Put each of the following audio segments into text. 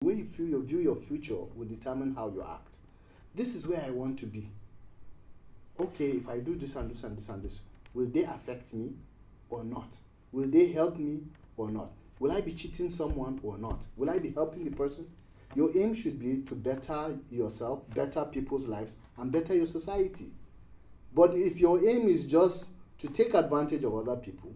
The way you view your future will determine how you act. This is where I want to be. Okay, if I do this and this and this and this, will they affect me or not? Will they help me or not? Will I be cheating someone or not? Will I be helping the person? Your aim should be to better yourself, better people's lives, and better your society. But if your aim is just to take advantage of other people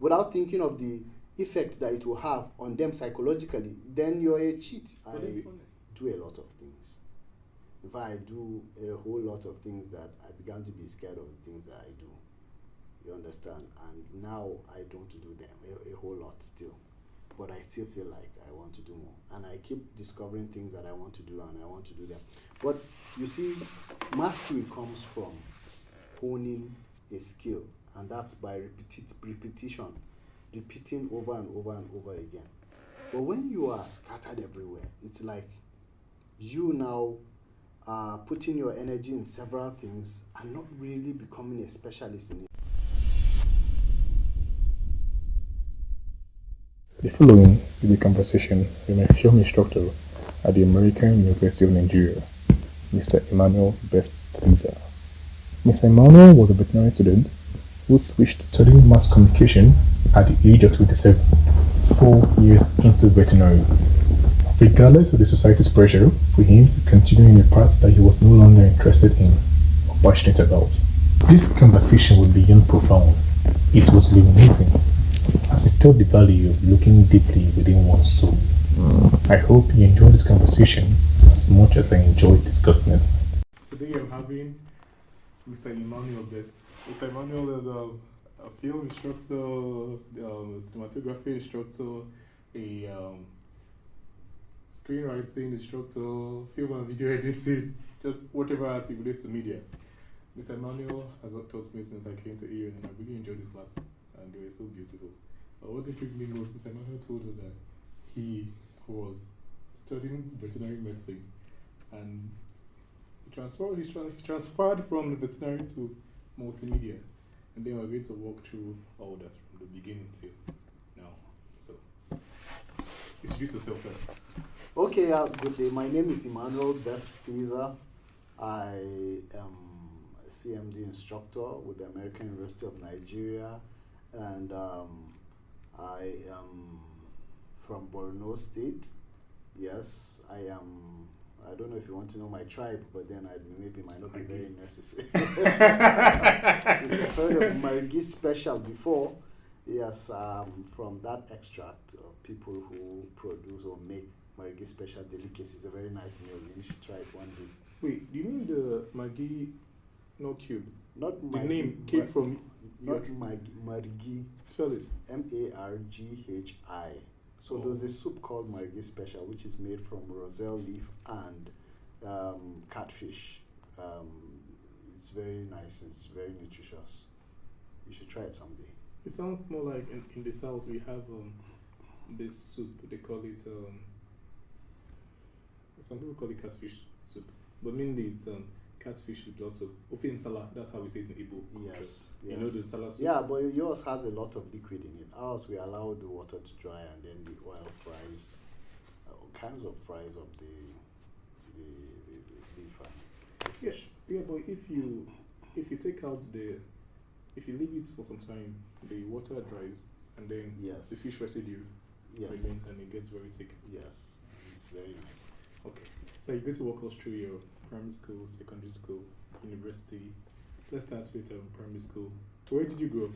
without thinking of the effect that it will have on them psychologically, then you're a cheat. I do a lot of things. In fact, I do a whole lot of things that I began to be scared of the things that I do. You understand? And now I don't do them a whole lot still. But I still feel like I want to do more. And I keep discovering things that I want to do and I want to do them. But you see, mastery comes from honing a skill. And that's by repetition. Repeating over and over and over again. But when you are scattered everywhere, it's like you now are putting your energy in several things and not really becoming a specialist in it. The following is a conversation with my film instructor at the American University of Nigeria, Mr. Emmanuel Best Thliza. Mr. Emmanuel was a veterinary student who switched to studying mass communication at the age of 27, 4 years into veterinary. Regardless of the society's pressure for him to continue in a path that he was no longer interested in or passionate about. This conversation was beyond profound. It was illuminating, as we taught the value of looking deeply within one's soul. I hope you enjoyed this conversation as much as I enjoyed discussing it. Today I'm having Mr. Emmanuel Best. Mr. Emmanuel is a film instructor, cinematography instructor, a screenwriting instructor, film and video editing, just whatever as it relates to media. Mr. Emmanuel has taught me since I came to AU, and I really enjoyed this class, and they were so beautiful. What intrigued me most, Mr. Emmanuel told us that he was studying veterinary medicine, and he transferred from the veterinary to multimedia, and then we're going to walk through all that from the beginning till now. So, introduce yourself, sir. Okay, good day. My name is Emmanuel Best Thliza. I am a CMD instructor with the American University of Nigeria, and I am from Borno State. Yes, I am. I don't know if you want to know my tribe, but then maybe might not be very necessary. If you've heard of Margi Special before, yes, from that extract of people who produce or make Margi Special delicacies, a very nice meal. You should try it one day. Wait, do you mean the Maggi, not cube? Not the Margi, name came from. Not Margi. Spell it. Marghi. So there's a soup called Margi Special, which is made from roselle leaf and catfish. It's very nice. It's very nutritious. You should try it someday. It sounds more like in the south we have this soup. They call it some people call it catfish soup, but mainly it's catfish with lots of ofe salad. That's how we say it in Igbo. Yes. You know the salad soup? Yeah, but yours has a lot of liquid in it. Ours, we allow the water to dry, and then the oil fries, all kinds of fries of the leaf and fish. Yeah, but if you take out if you leave it for some time, the water dries, and then yes, the fish residue remains, and it gets very thick. Yes, it's very nice. Okay, so you're going to walk us through your primary school, secondary school, university. Let's start with primary school. Where did you grow up?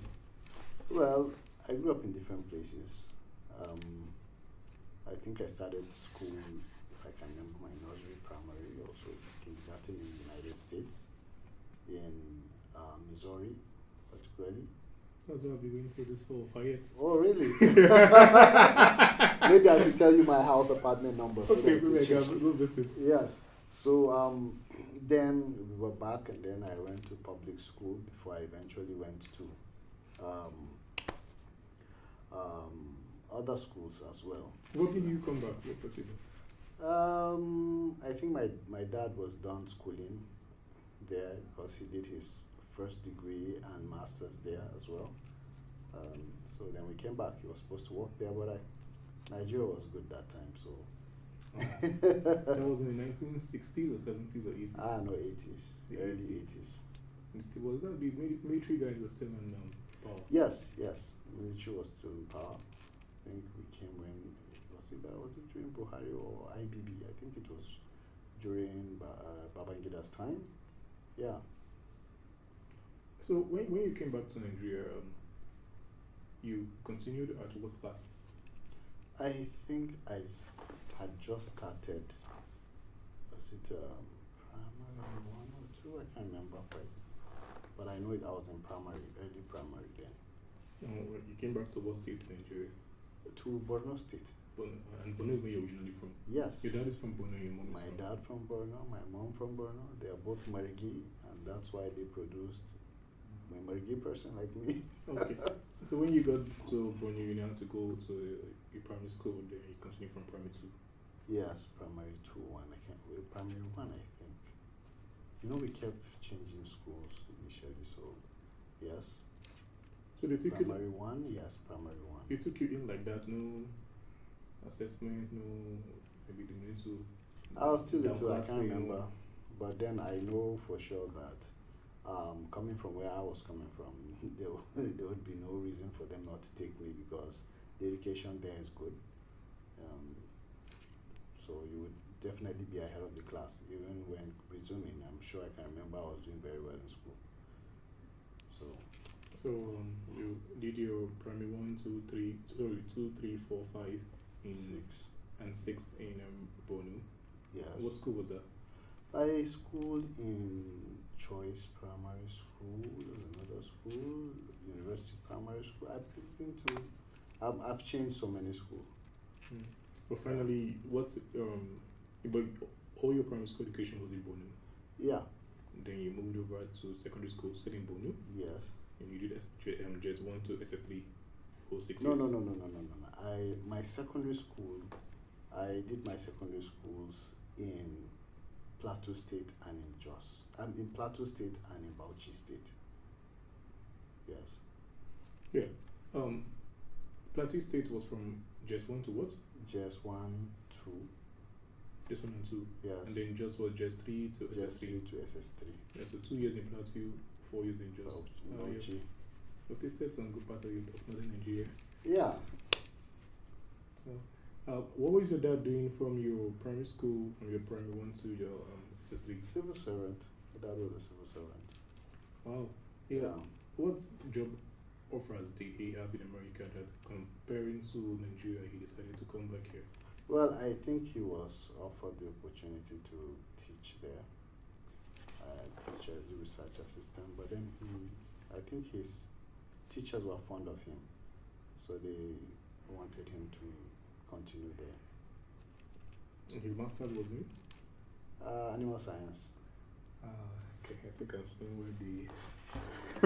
Well, I grew up in different places. I think I started school, if I can remember, my nursery, primary, also kindergarten in the United States, in Missouri, particularly. That's what I've been going through this for 5 years. Oh, really? Maybe I should tell you my house apartment number. So okay, maybe I can go visit. Yes. So then we were back, and then I went to public school before I eventually went to other schools as well. What did you come back? What brought you I think my dad was done schooling there because he did his first degree and master's there as well. So then we came back. He was supposed to work there, but Nigeria was good that time, so That was in the 1960s or 70s or 80s? No, 80s. The Early 80s. 80s. Was that the military guys were still in power? Yes. Military was still in power. I think we came when, was it during Buhari or IBB? I think it was during Babangida's time. Yeah. So when you came back to Nigeria, you continued at what class? I think I had just started. Was it primary 1 or 2? I can't remember quite. But I know I was in early primary then. You came back to what state in Nigeria? To Borno State. And Borno is where you're originally from? Yes. Your dad is from Borno, your mom is My dad from Borno, my mom from Borno. They are both Marigi, and that's why they produced a Marigi person like me. Okay. So when you got to Borno, you had to go to your primary school, then you continued from primary 2? Yes, primary 2, 1. Primary 1, I think. We kept changing schools initially, so yes. So they took primary 1, yes, primary 1. They took you in like that, no assessment, no, maybe they need to. I was still little, I can't remember. But then I know for sure that coming from where I was coming from, there would be no reason for them not to take me because the education there is good. So you would definitely be ahead of the class. Even when resuming, I'm sure I can remember I was doing very well in school. So you did your primary 1, 2, 3, 4, 5 in 6 and 6 in Borno. Yes. What school was that? I schooled in Choice Primary School, another school, University Primary School. I've changed so many schools. But finally, but all your primary school education was in Borno? Yeah. Then you moved over to secondary school still in Borno? Yes. And you did just 1 to SS3 for 6 No. years? My secondary school, I did my secondary schools in Plateau State and in Jos. I'm in Plateau State and in Bauchi State. Yes. Yeah. Plateau State was from just 1 to what? Just 1, 2. Just 1 and 2. Yes. And then just 3 to SS3. Just 3 to SS3. Yeah, so 2 years in Plateau, 4 years in Jos. Bauchi. You tasted some good part of northern Nigeria. Yeah. What was your dad doing from your primary school, from your primary 1 to your SS3? Civil servant. My dad was a civil servant. Wow. Yeah. What job offers did he have in America that comparing to Nigeria he decided to come back here? Well, I think he was offered the opportunity to teach there. Teach as a research assistant, but then I think his teachers were fond of him, so they wanted him to continue there. And his master's was in? Animal science. Okay, I think I'm seeing where the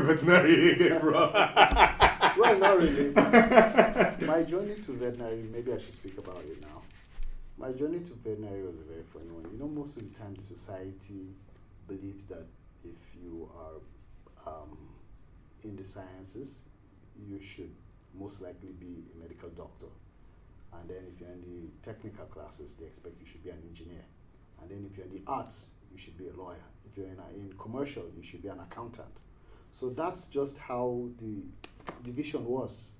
veterinary came from. Well, not really. My journey to veterinary, maybe I should speak about it now. My journey to veterinary was a very funny one. Most of the time the society believes that if you are in the sciences, you should most likely be a medical doctor. And then if you're in the technical classes, they expect you should be an engineer. And then if you're in the arts, you should be a lawyer. If you're in commercial, you should be an accountant. So that's just how the division was,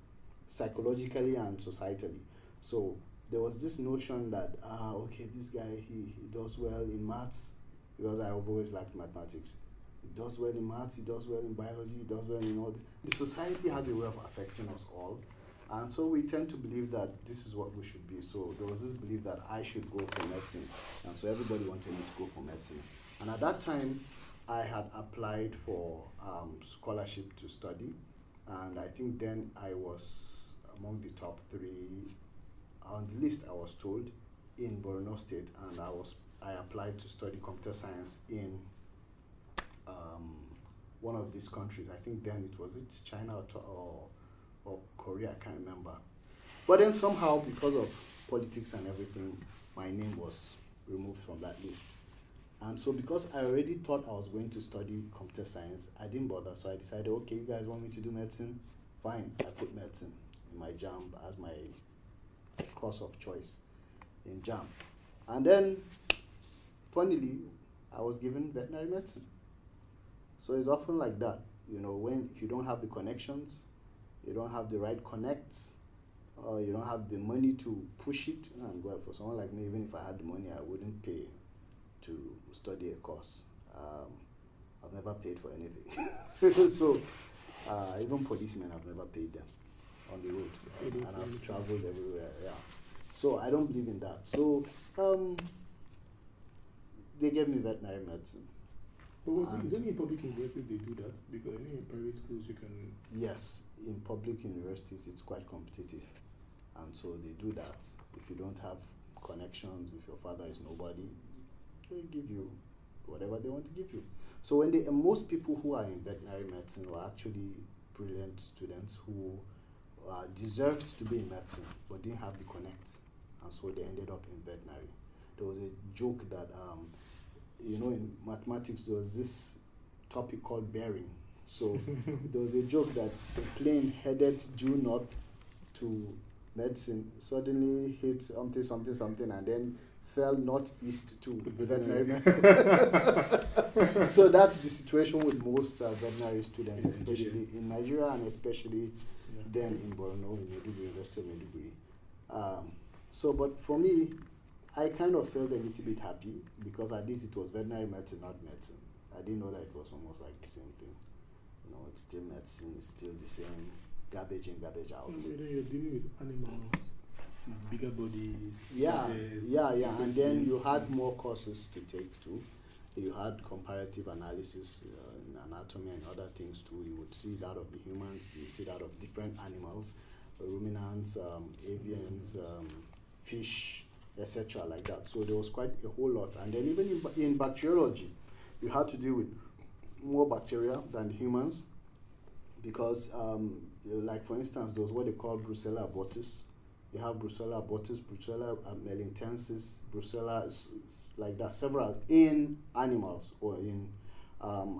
psychologically and societally. So there was this notion that, okay, this guy, he does well in maths, because I've always liked mathematics. He does well in maths, he does well in biology, he does well in all this. The society has a way of affecting us all. And so we tend to believe that this is what we should be. So there was this belief that I should go for medicine. And so everybody wanted me to go for medicine. And at that time, I had applied for scholarship to study. And I think then I was among the top 3 on the list, I was told, in Borno State. And I applied to study computer science in one of these countries. I think then it was China or Korea, I can't remember. But then somehow, because of politics and everything, my name was removed from that list. And so because I already thought I was going to study computer science, I didn't bother. So I decided, okay, you guys want me to do medicine? Fine, I put medicine in my JAMB as my course of choice in JAMB. And then, funnily, I was given veterinary medicine. So it's often like that, when if you don't have the connections, you don't have the right connects, or you don't have the money to push it. And well, for someone like me, even if I had the money, I wouldn't pay to study a course. I've never paid for anything. So even policemen, I've never paid them on the road. And I've traveled everywhere, yeah. So I don't believe in that. So they gave me veterinary medicine. But it's only in public universities they do that, because in private schools you can... Yes, in public universities it's quite competitive, and so they do that. If you don't have connections, if your father is nobody, they give you whatever they want to give you. So most people who are in veterinary medicine were actually brilliant students who deserved to be in medicine but didn't have the connect, and so they ended up in veterinary. There was a joke that in mathematics there was this topic called bearing. So there was a joke that a plane headed due north to medicine suddenly hit something and then fell northeast to veterinary medicine. So that's the situation with most veterinary students, especially in Nigeria and especially then in Borno, in Madueke, University of Maiduguri. But for me, I kind of felt a little bit happy because at least it was veterinary medicine, not medicine. I didn't know that it was almost like the same thing. It's still medicine, it's still the same garbage in, garbage out. You're dealing with animals, bigger bodies. Yeah. And then you had more courses to take too. You had comparative analysis in anatomy and other things too. You would see that of the humans, you would see that of different animals, ruminants, avians, fish, etc. like that. So there was quite a whole lot. And then even in bacteriology, you had to deal with more bacteria than humans because, like for instance, there was what they call Brucella abortus. You have Brucella abortus, Brucella melintensis, Brucella, like that, several in animals or in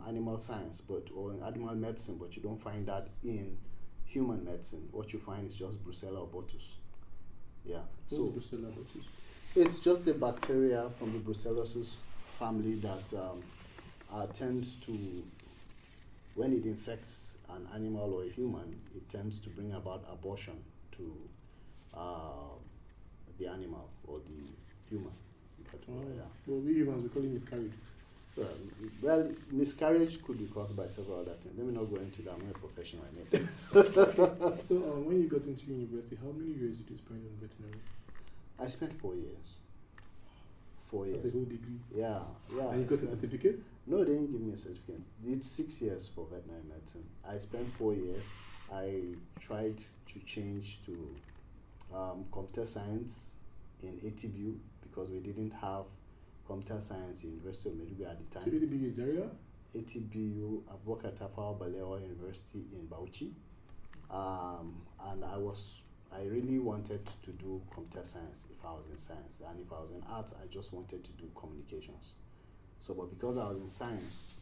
animal science, or in animal medicine, but you don't find that in human medicine. What you find is just Brucella abortus. Yeah. What is Brucella abortus? It's just a bacteria from the Brucellosis family that tends to, when it infects an animal or a human, it tends to bring about abortion to the animal or the human. Well, we humans, we call it miscarriage. Well, miscarriage could be caused by several other things. Let me not go into that. I'm not a professional in it. So when you got into university, how many years did you spend in veterinary? I spent 4 years. 4 years. That's a whole degree? Yeah. And you got a certificate? No, they didn't give me a certificate. It's 6 years for veterinary medicine. I spent 4 years. I tried to change to computer science in ATBU because we didn't have computer science in University of Maiduguri at the time. So ATBU is area? ATBU, Abubakar Tafawa Balewa University in Bauchi. And I really wanted to do computer science if I was in science. And if I was in arts, I just wanted to do communications. But because I was in science,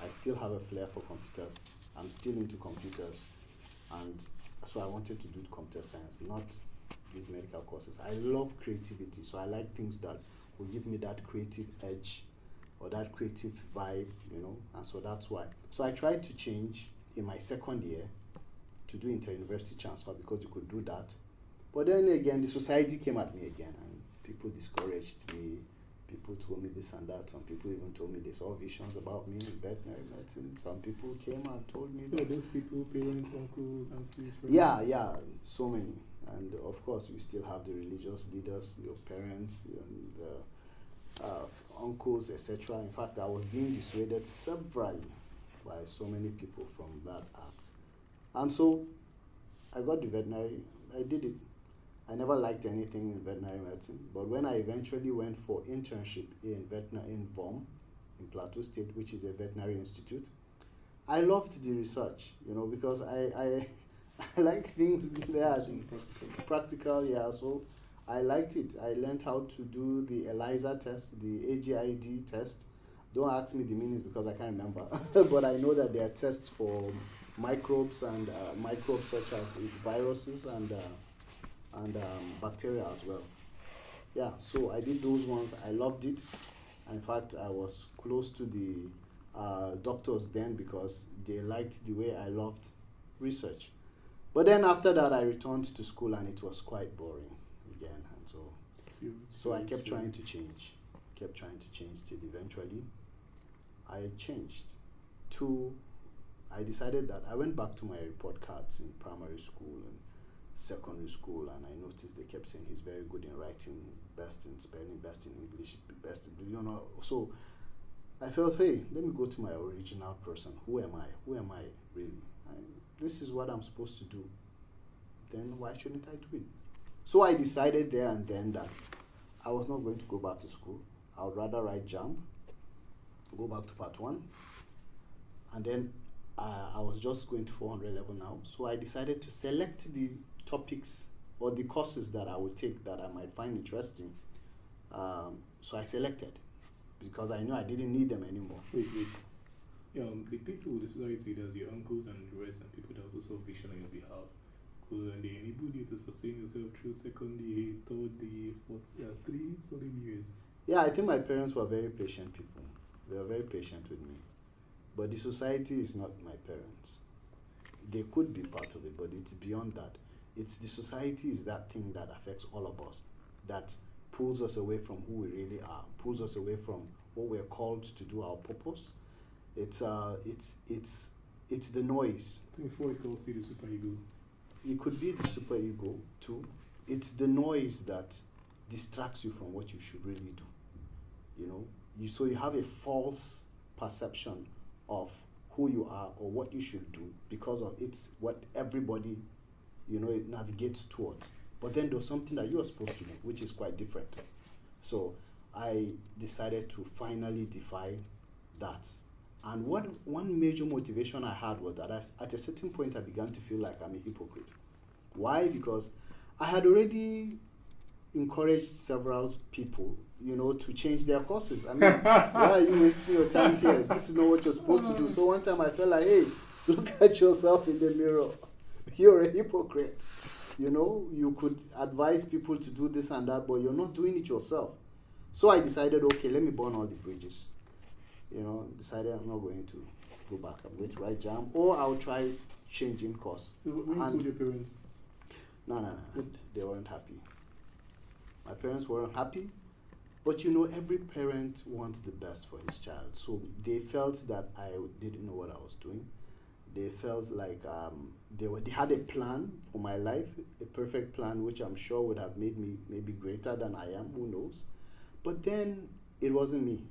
I still have a flair for computers. I'm still into computers. And so I wanted to do computer science, not these medical courses. I love creativity, so I like things that will give me that creative edge or that creative vibe, and so that's why. So I tried to change in my second year to do inter-university transfer because you could do that. But then again, the society came at me again and people discouraged me. People told me this and that. Some people even told me they saw visions about me in veterinary medicine. Some people came and told me that. Those people, parents, uncles, aunties, friends? Yeah, so many. And of course, we still have the religious leaders, your parents, and uncles, etc. In fact, I was being dissuaded severally by so many people from that act. And so, I got the veterinary, I did it. I never liked anything in veterinary medicine, but when I eventually went for internship in VOM, in Plateau State, which is a veterinary institute, I loved the research, because I like things there, practical, yeah, so I liked it. I learned how to do the ELISA test, the AGID test. Don't ask me the meanings because I can't remember, but I know that there are tests for microbes and microbes such as viruses and bacteria as well. Yeah, so I did those ones. I loved it. In fact, I was close to the doctors then because they liked the way I loved research. But then after that, I returned to school and it was quite boring again. And so I kept trying to change, till eventually I changed to, I decided that I went back to my report cards in primary school and secondary school, and I noticed they kept saying he's very good in writing, best in spelling, best in English, best in, so I felt, hey, let me go to my original person. Who am I really? This is what I'm supposed to do. Then why shouldn't I do it? So I decided there and then that I was not going to go back to school. I would rather write JAMB, go back to part 1, and then I was just going to 400 level now. So I decided to select the topics or the courses that I would take that I might find interesting. So I selected because I knew I didn't need them anymore. Wait. The people with the society, there's your uncles and the rest, and people that also saw vision on your behalf. And they enabled you to sustain yourself through second year, third year, fourth year, 3 solid years. Yeah, I think my parents were very patient people. They were very patient with me. But the society is not my parents. They could be part of it, but it's beyond that. It's the society is that thing that affects all of us, that pulls us away from who we really are, pulls us away from what we're called to do, our purpose. It's the noise. I think before it calls you the superego. It could be the superego too. It's the noise that distracts you from what you should really do. So you have a false perception of who you are or what you should do because of it's what everybody, it navigates towards. But then there's something that you are supposed to do, which is quite different. So I decided to finally defy that. And one major motivation I had was that at a certain point I began to feel like I'm a hypocrite. Why? Because I had already encouraged several people, to change their courses. I mean, why are you wasting your time here? This is not what you're supposed to do. So one time I felt like, hey, look at yourself in the mirror. You're a hypocrite. You could advise people to do this and that, but you're not doing it yourself. So I decided, okay, let me burn all the bridges. Decided I'm not going to go back. I'm going to write JAMB, or I'll try changing course. So when you told your parents? No. They weren't happy. My parents weren't happy, but every parent wants the best for his child. So they felt that I didn't know what I was doing. They felt like they had a plan for my life, a perfect plan, which I'm sure would have made me maybe greater than I am. Who knows? But then it wasn't me.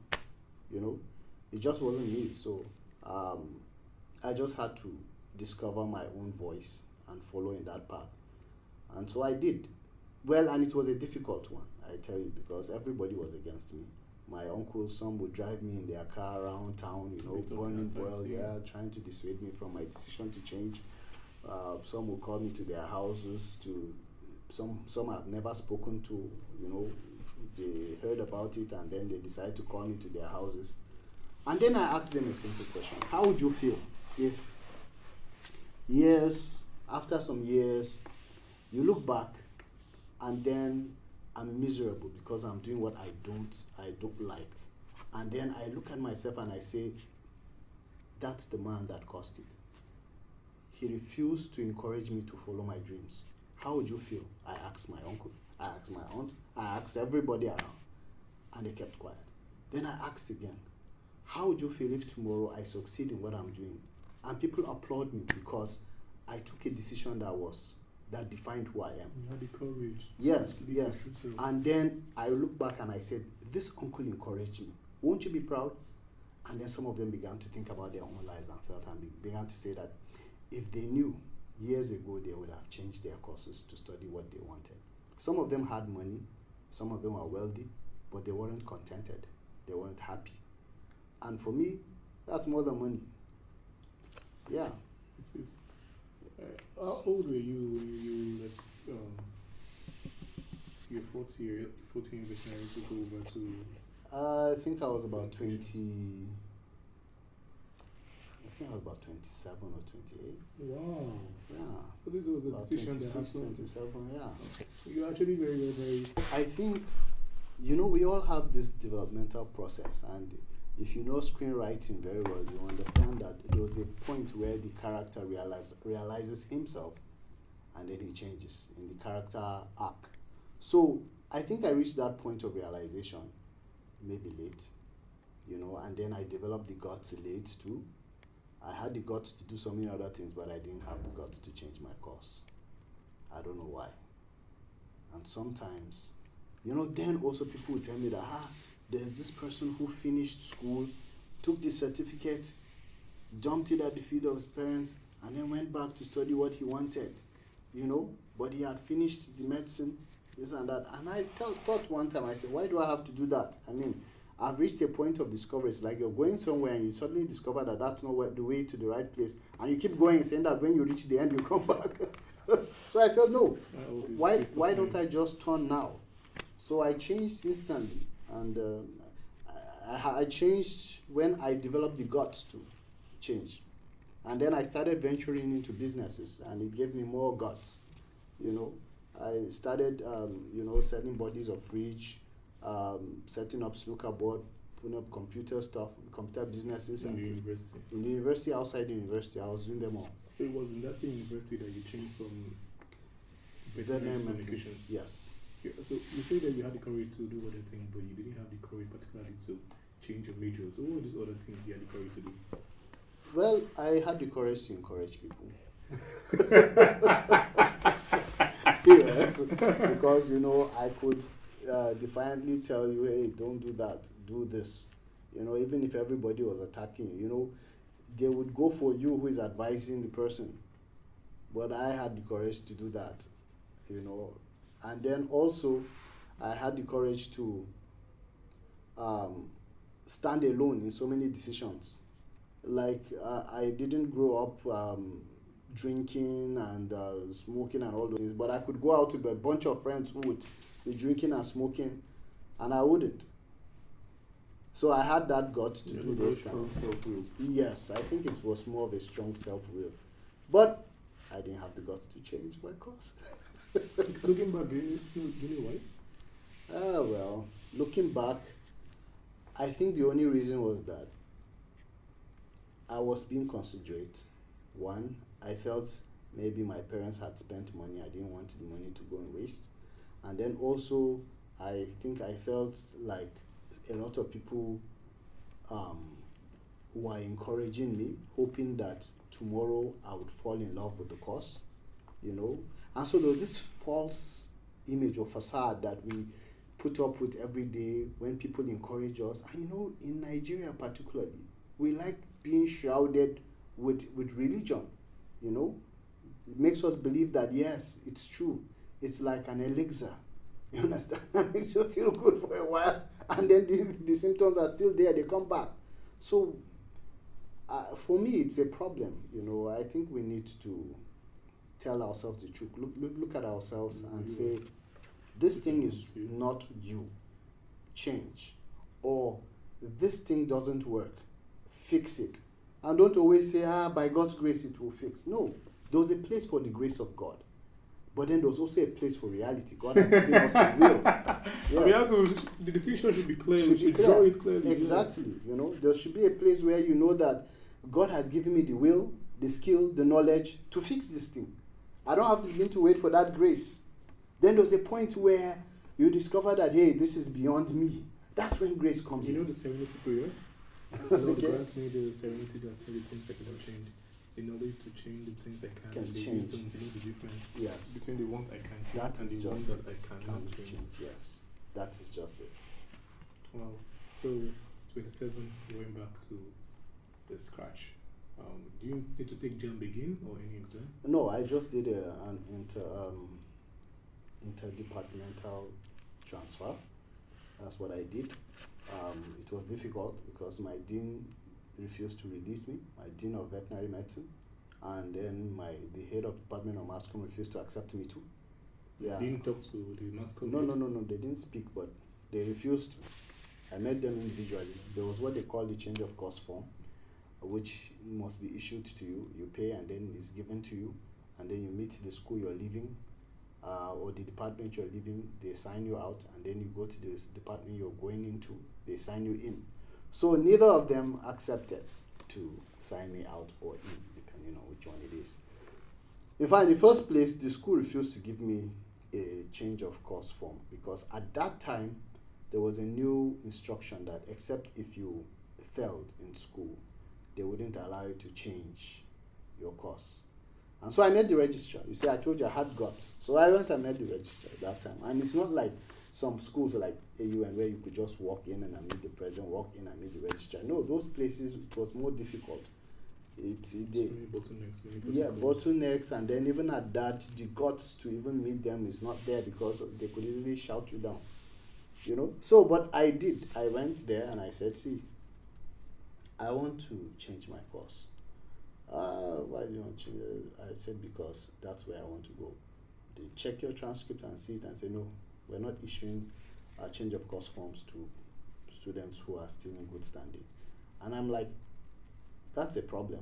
It just wasn't me. So I just had to discover my own voice and follow in that path. And so I did. Well, and it was a difficult one, I tell you, because everybody was against me. My uncles, some would drive me in their car around town, burning oil, trying to dissuade me from my decision to change. Some would call me to their houses. Some I've never spoken to, they heard about it and then they decided to call me to their houses. And then I asked them a simple question. How would you feel if after some years, you look back and then I'm miserable because I'm doing what I don't like. And then I look at myself and I say, that's the man that caused it. He refused to encourage me to follow my dreams. How would you feel? I asked my uncle, I asked my aunt, I asked everybody around, and they kept quiet. Then I asked again, how would you feel if tomorrow I succeed in what I'm doing? And people applaud me because I took a decision that defined who I am. You had the courage. Yes. And then I look back and I said, this uncle encouraged me. Won't you be proud? And then some of them began to think about their own lives and felt and began to say that if they knew years ago, they would have changed their courses to study what they wanted. Some of them had money, some of them were wealthy, but they weren't contented. They weren't happy. And for me, that's more than money. Yeah. How old were you when you left your 14 veterinary to go over to? I think I was about 20. I think I was about 27 or 28. Wow. Yeah. So this was a about decision 26, that happened. 27, yeah. So you're actually very, very, very. I think you know, we all have this developmental process, and if you know screenwriting very well, you understand that there was a point where the character realizes himself, and then he changes in the character arc. So I think I reached that point of realization maybe late, you know, and then I developed the guts late too. I had the guts to do so many other things, but I didn't have the guts to change my course. I don't know why. And sometimes, you know, then also people will tell me that, there's this person who finished school, took the certificate, jumped it at the feet of his parents, and then went back to study what he wanted, you know, but he had finished the medicine, this and that. And I thought one time, I said, why do I have to do that? I mean, I've reached a point of discovery. It's like you're going somewhere and you suddenly discover that that's not the way to the right place. And you keep going, saying that when you reach the end, you come back. So I thought, no, why don't I just turn now? So I changed instantly. And I changed when I developed the guts to change. And then I started venturing into businesses, and it gave me more guts. You know, I started, selling bodies of fridge, setting up snooker board, putting up computer stuff, computer businesses. In the university? In the university, outside the university, I was doing them all. So it was in that same university that you changed from Veterinary Medicine? Yes. Yeah, so you say that you had the courage to do other things, but you didn't have the courage particularly to change your major. So what were these other things you had the courage to do? Well, I had the courage to encourage people. Yes, because, you know, I could defiantly tell you, hey, don't do that, do this. You know, even if everybody was attacking you, you know, they would go for you who is advising the person. But I had the courage to do that, you know. And then also, I had the courage to stand alone in so many decisions. Like, I didn't grow up drinking and smoking and all those things, but I could go out with a bunch of friends who would be drinking and smoking, and I wouldn't. So I had that gut to do those kind of things. Yes, I think it was more of a strong self-will. But I didn't have the guts to change my course. Looking back, do you know why? Well, looking back, I think the only reason was that I was being considerate. One, I felt maybe my parents had spent money. I didn't want the money to go and waste. And then also, I think I felt like a lot of people were encouraging me, hoping that tomorrow I would fall in love with the course, you know. And so there was this false image or facade that we put up with every day when people encourage us. And you know, in Nigeria particularly, we like being shrouded with religion, you know. It makes us believe that, yes, it's true. It's like an elixir. You understand? That makes you feel good for a while, and then the symptoms are still there, they come back. So for me, it's a problem, you know. I think we need to tell ourselves the truth. Look at ourselves and say, this thing is not you. Change. Or this thing doesn't work. Fix it. And don't always say, by God's grace it will fix. No. There's a place for the grace of God. But then there's also a place for reality. God has given us a will. Yes. I mean, the distinction should be clear. Should we should be draw clear. it clearly. Exactly. You know, there should be a place where you know that God has given me the will, the skill, the knowledge to fix this thing. I don't have to begin to wait for that grace. Then there's a point where you discover that, hey, this is beyond me. That's when grace comes in. You know the Serenity Prayer? Lord, grant me the serenity to accept the things I cannot change, the knowledge to change the things I can and the change. wisdom to know the difference Yes. between the ones I can change That and is the ones just that I cannot change. Yes. That is just it. Wow. So, 27, you went back to the scratch. Do you need to take JAMB again or any exam? No, I just did an interdepartmental transfer. That's what I did. It was difficult because my dean refused to release me, my dean of veterinary medicine, and then the head of department of mass comm refused to accept me too. Yeah. You didn't talk to the mass comm? No, they didn't speak, but they refused. I met them individually. There was what they call the change of course form, which must be issued to you. You pay and then it's given to you, and then you meet the school you're leaving, or the department you're leaving, they sign you out, and then you go to the department you're going into, they sign you in. So neither of them accepted to sign me out or in, depending on which one it is. In fact, in the first place, the school refused to give me a change of course form, because at that time, there was a new instruction that except if you failed in school, they wouldn't allow you to change your course. And so I met the registrar. You see, I told you I had guts. So I went and met the registrar at that time. And it's not like some schools like AUN where you could just walk in and meet the president, walk in and meet the registrar. No, those places, it was more difficult. Bottlenecks, and then even at that, the guts to even meet them is not there, because they could easily shout you down. You know? So, but I did. I went there and I said, see, I want to change my course. Why do you want to change it? I said, because that's where I want to go. They check your transcript and see it and say, no, we're not issuing a change of course forms to students who are still in good standing. And I'm like, that's a problem.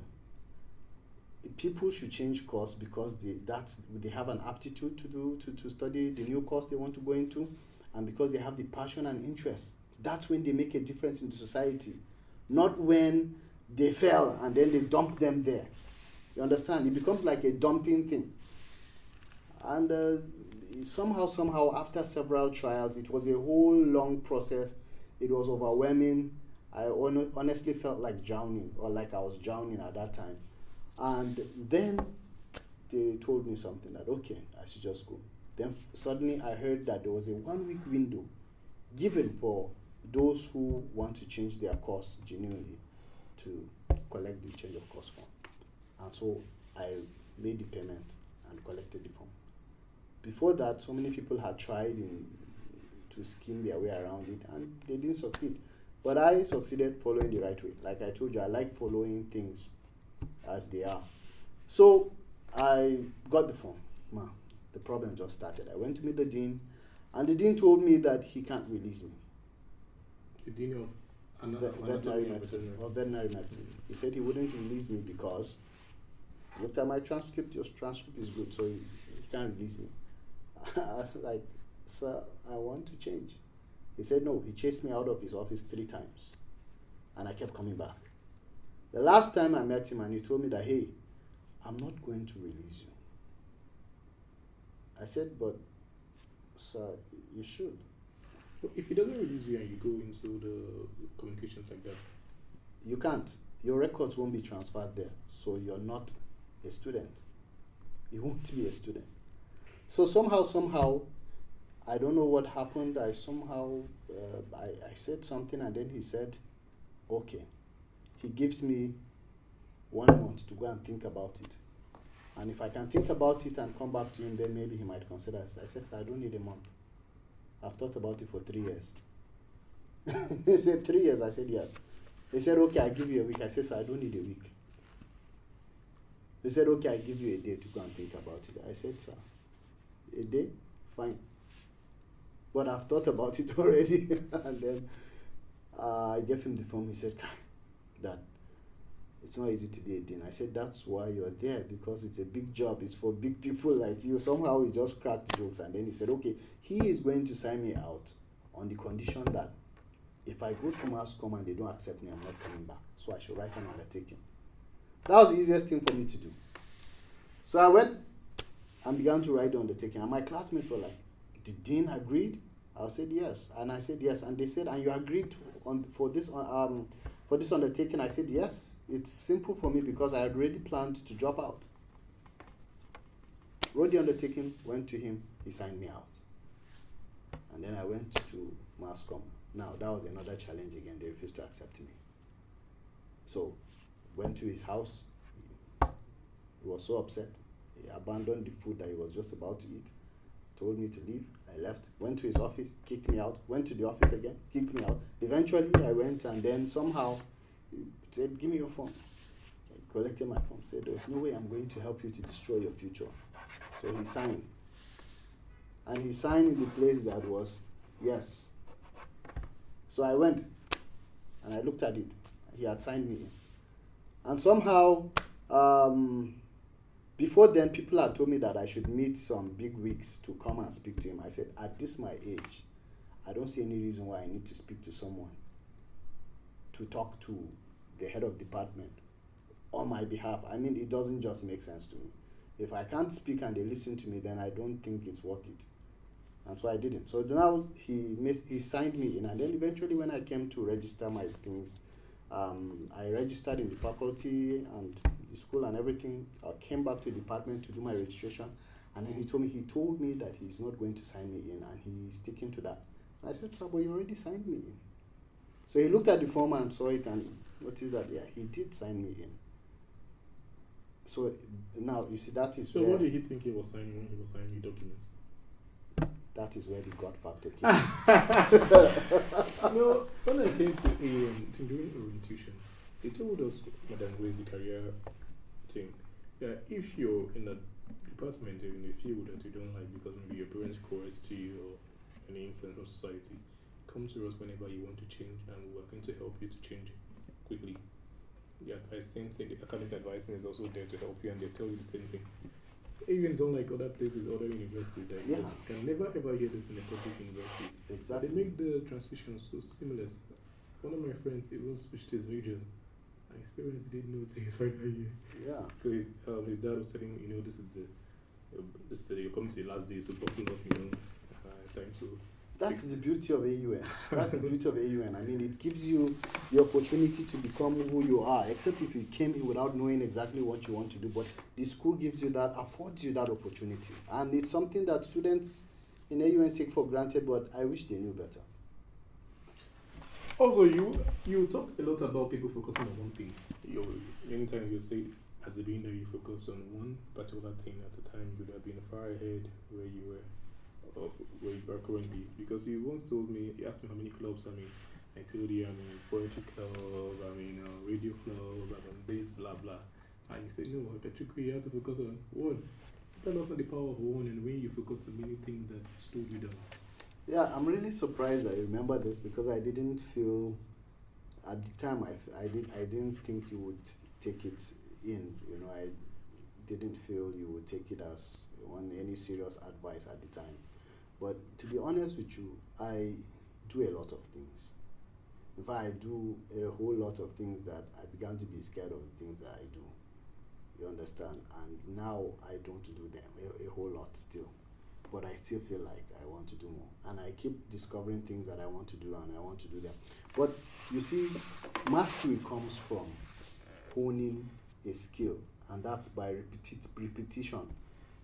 People should change course because they have an aptitude to study the new course they want to go into, and because they have the passion and interest. That's when they make a difference in the society, not when they fail and then they dump them there. You understand? It becomes like a dumping thing. And somehow, after several trials, it was a whole long process. It was overwhelming. I honestly felt like drowning, or like I was drowning at that time. And then they told me something that, okay, I should just go. Then suddenly I heard that there was a 1-week window given for those who want to change their course genuinely to collect the change of course form. And so I made the payment and collected the form. Before that, so many people had tried to scheme their way around it, and they didn't succeed. But I succeeded following the right way. Like I told you, I like following things as they are. So I got the form. The problem just started. I went to meet the dean, and the dean told me that he can't release me. The dean of veterinary medicine. He said he wouldn't release me because he looked at my transcript. Your transcript is good, so he can't release me. I was like, sir, I want to change. He said no. He chased me out of his office 3 times, and I kept coming back. The last time I met him, and he told me that, hey, I'm not going to release you. I said, but sir, you should. If he doesn't release you and you go into the communications like that, you can't. Your records won't be transferred there, so you're not a student. You won't be a student. So somehow, I don't know what happened. I said something, and then he said, okay. He gives me 1 month to go and think about it. And if I can think about it and come back to him, then maybe he might consider it. I said, sir, I don't need a month. I've thought about it for 3 years. He said, 3 years? I said, yes. He said, okay, I give you a week. I said, sir, I don't need a week. He said, okay, I give you a day to go and think about it. I said, sir, a day? Fine. But I've thought about it already. And then I gave him the form. He said, Dad, it's not easy to be a dean. I said, that's why you're there, because it's a big job. It's for big people like you. Somehow he just cracked jokes, and then he said, okay, he is going to sign me out on the condition that if I go to Mascom and they don't accept me, I'm not coming back. So I should write an undertaking. That was the easiest thing for me to do. So I went and began to write the undertaking, and my classmates were like, the dean agreed? I said yes, and I said yes, and they said, and you agreed for this undertaking? I said yes. It's simple for me because I had already planned to drop out. Wrote the undertaking, went to him, he signed me out. And then I went to Mascom. Now, that was another challenge again. They refused to accept me. So, went to his house. He was so upset. He abandoned the food that he was just about to eat. Told me to leave. I left. Went to his office, kicked me out. Went to the office again, kicked me out. Eventually, I went, and then somehow he said, give me your phone. I collected my phone, said, there's no way I'm going to help you to destroy your future. So he signed. And he signed in the place that was yes. So I went, and I looked at it. He had signed me in. And somehow, Before then, people had told me that I should meet some big wigs to come and speak to him. I said, at this my age, I don't see any reason why I need to speak to someone to talk to the head of department on my behalf. I mean, it doesn't just make sense to me. If I can't speak and they listen to me, then I don't think it's worth it. And so I didn't. So now he signed me in, and then eventually when I came to register my things, I registered in the faculty and the school and everything. I came back to the department to do my registration, and then he told me that he's not going to sign me in, and he's sticking to that. And I said, sir, but you already signed me in. So he looked at the form and saw it and noticed that, yeah, he did sign me in. So now, you see, that is So what did he think he was signing when he was signing the document? That is where the God factor came in. No, when I came to doing orientation, they told us, Madam Grace, the career thing, that if you're in a department or in a field that you don't like because maybe your parents coerced you or any influence from society, come to us whenever you want to change, and we're going to help you to change quickly. The advising, the academic advising is also there to help you, and they tell you the same thing. Even unlike other places, other universities, that you can never ever hear this in a public university. Exactly. They make the transition so seamless. One of my friends even switched his major. And his parents didn't know till his final year. Yeah. Because his dad was telling him, this is you're coming to the last day, so buckle up, it's time to. That's the beauty of AUN. That's the beauty of AUN. I mean, it gives you the opportunity to become who you are, except if you came in without knowing exactly what you want to do. But the school gives you that, affords you that opportunity. And it's something that students in AUN take for granted, but I wish they knew better. Also, you talk a lot about people focusing on one thing. Anytime you say, as a beginner, you focus on one particular thing at the time, you would have been far ahead where you were. Of where you are currently, because you once told me, you asked me how many clubs I'm in. I told you I'm in poetry club, I'm in radio club, I'm in this, blah blah. And you said, no, Akachukwu, you have to focus on one. Tell us on the power of one, and when you focus on many things that slowed you down. Yeah, I'm really surprised I remember this, because I didn't feel, at the time, I didn't think you would take it in. I didn't feel you would take it as any serious advice at the time. But to be honest with you, I do a lot of things. In fact, I do a whole lot of things that I began to be scared of the things that I do. You understand? And now I don't do them a whole lot still. But I still feel like I want to do more. And I keep discovering things that I want to do, and I want to do them. But you see, mastery comes from honing a skill. And that's by repetition.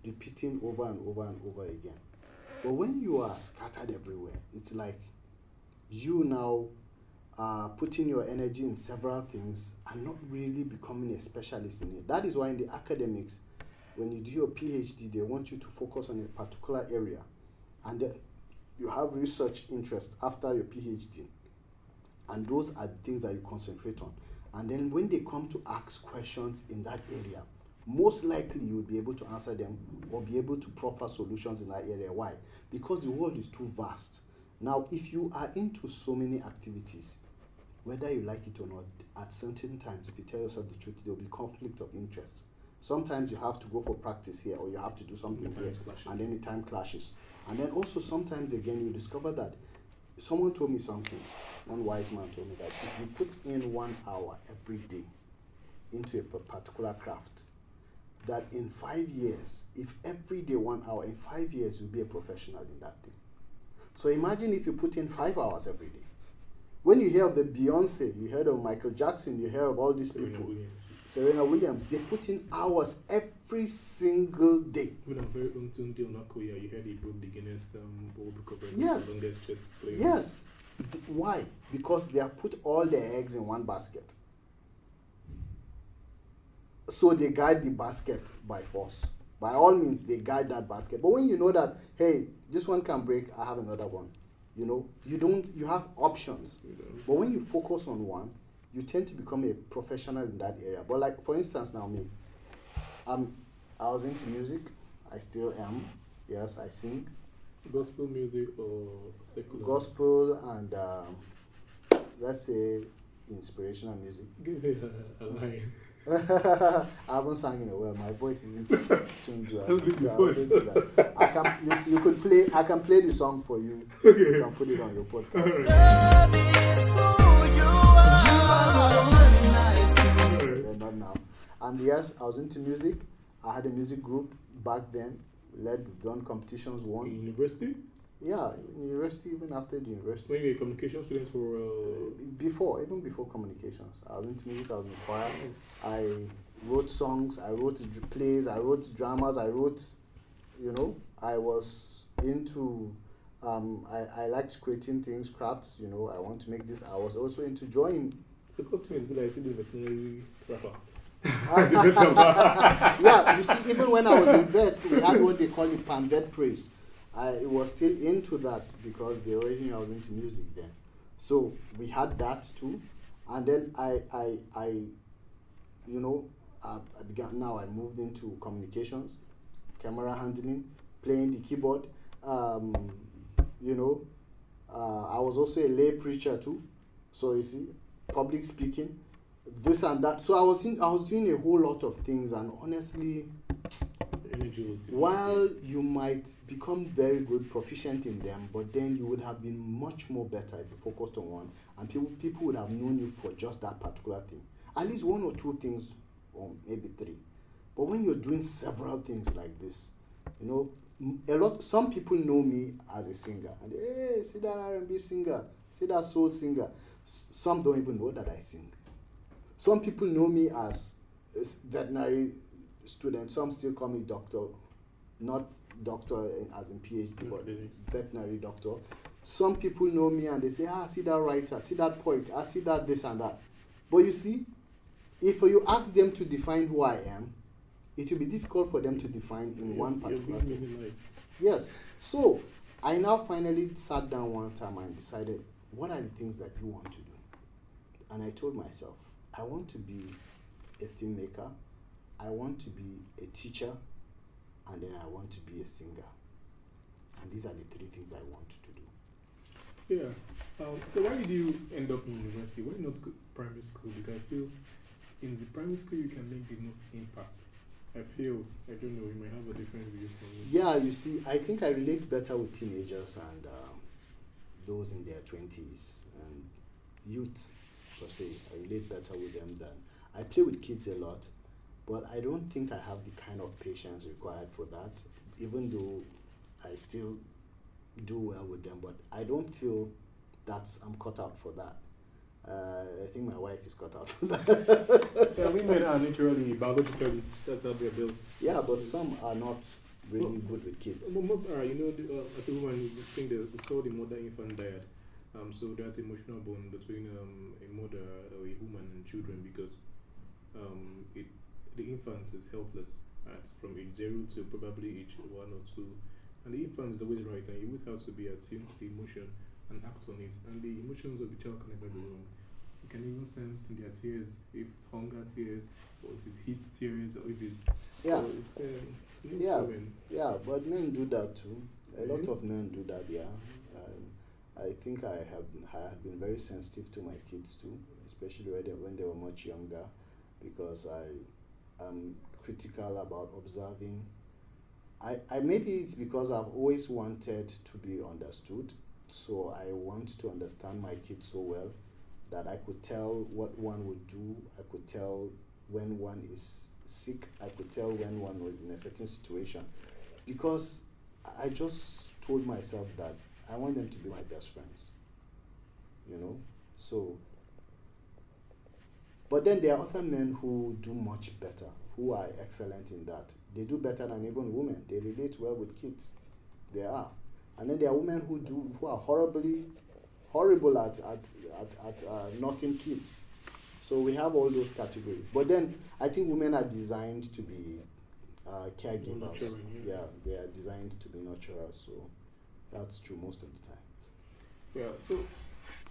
Repeating over and over and over again. But when you are scattered everywhere, it's like you now are putting your energy in several things and not really becoming a specialist in it. That is why in the academics, when you do your PhD, they want you to focus on a particular area. And then you have research interest after your PhD. And those are the things that you concentrate on. And then when they come to ask questions in that area, most likely you will be able to answer them or be able to proffer solutions in that area. Why? Because the world is too vast. Now, if you are into so many activities, whether you like it or not, at certain times, if you tell yourself the truth, there will be conflict of interest. Sometimes you have to go for practice here, or you have to do something here, and then the time clashes. And then also sometimes again, you discover that someone told me something, one wise man told me that if you put in 1 hour every day into a particular craft, that in 5 years, if every day 1 hour, in 5 years, you'll be a professional in that thing. So imagine if you put in 5 hours every day. When you hear of the Beyonce, you heard of Michael Jackson, you hear of all these people, Serena Williams, they put in hours every single day. When I'm very Tunde Onakoya, you heard he broke the Guinness World Record record Yes. for longest chess player. Yes. Why? Because they have put all their eggs in one basket. So they guide the basket by force. By all means, they guide that basket. But when you know that, hey, this one can break, I have another one. You have options. But when you focus on one, you tend to become a professional in that area. But like, for instance, now me, I was into music. I still am. Yes, I sing. Gospel music or secular? Gospel and let's say inspirational music. Give me a line. I haven't sung in a while. My voice isn't tuned well. Don't lose your I voice. wouldn't do that. You could play. I can play the song for you. Okay. You can put it on your podcast. Love is who you are. Yeah, not now. And yes, I was into music. I had a music group back then. Done competitions, In won. university? Yeah, in university, even after the university. When you were a communication student for Even before communications, I was into music. I was in choir. I wrote songs. I wrote plays. I wrote dramas. I wrote, I was into. I liked creating things, crafts. I want to make this. I was also into drawing. the costume is good. I see this veterinary rapper. Yeah, you see, even when I was in vet, we had what they call the Pan-Vet Praise. I was still into that because they already knew I was into music then. So we had that too. And then I began, now I moved into communications, camera handling, playing the keyboard. I was also a lay preacher too. So you see, public speaking, this and that. So I was doing a whole lot of things, and honestly, while you might become very good, proficient in them, but then you would have been much more better if you focused on one, and people would have known you for just that particular thing. At least one or two things, or maybe three. But when you're doing several things like this, some people know me as a singer, and hey, see that R&B singer, see that soul singer. Some don't even know that I sing. Some people know me as a veterinary student. Some still call me doctor, not doctor as in PhD, but veterinary doctor. Some people know me and they say, see that writer, see that poet, see that this and that. But you see, if you ask them to define who I am, it will be difficult for them to define in one particular thing. Yes. So I now finally sat down one time and decided, what are the things that you want to do? And I told myself, I want to be a filmmaker, I want to be a teacher, and then I want to be a singer. And these are the three things I want to do. Yeah. So why did you end up in university? Why not primary school? Because I feel in the primary school you can make the most impact. I don't know, you might have a different view from me. Yeah, you see, I think I relate better with teenagers and those in their 20s and youth, per se. I relate better with them than... I play with kids a lot, but I don't think I have the kind of patience required for that, even though I still do well with them, but I don't feel I'm cut out for that. I think my wife is cut out for that. Yeah, women are naturally, biologically, that's how they're built. Yeah, but some are not really good with kids. Well, most are, as a woman, you think it's called the mother-infant dyad. So that's emotional bond between a mother or a woman and children, because the infant is helpless from age 0 to probably age 1 or 2. And the infant is always right, and you always have to be attuned to the emotion and act on it. And the emotions of the child can never go wrong. You can even sense in their tears if it's hunger tears, or if it's heat tears, or if it's... Yeah. So it's, Yeah, but men do that too. A lot Really? of men do that, yeah. I think I have been very sensitive to my kids too, especially when they were much younger, because I am critical about observing. I maybe it's because I've always wanted to be understood, so I want to understand my kids so well that I could tell what one would do. I could tell when one is sick. I could tell when one was in a certain situation, because I just told myself that I want them to be my best friends, so. But then there are other men who do much better, who are excellent in that. They do better than even women. They relate well with kids. They are. And then there are women who are horrible at nursing kids. So we have all those categories. But then I think women are designed to be caregivers. Nurturing, yeah. Yeah, they are designed to be nurturers. So that's true most of the time. Yeah, so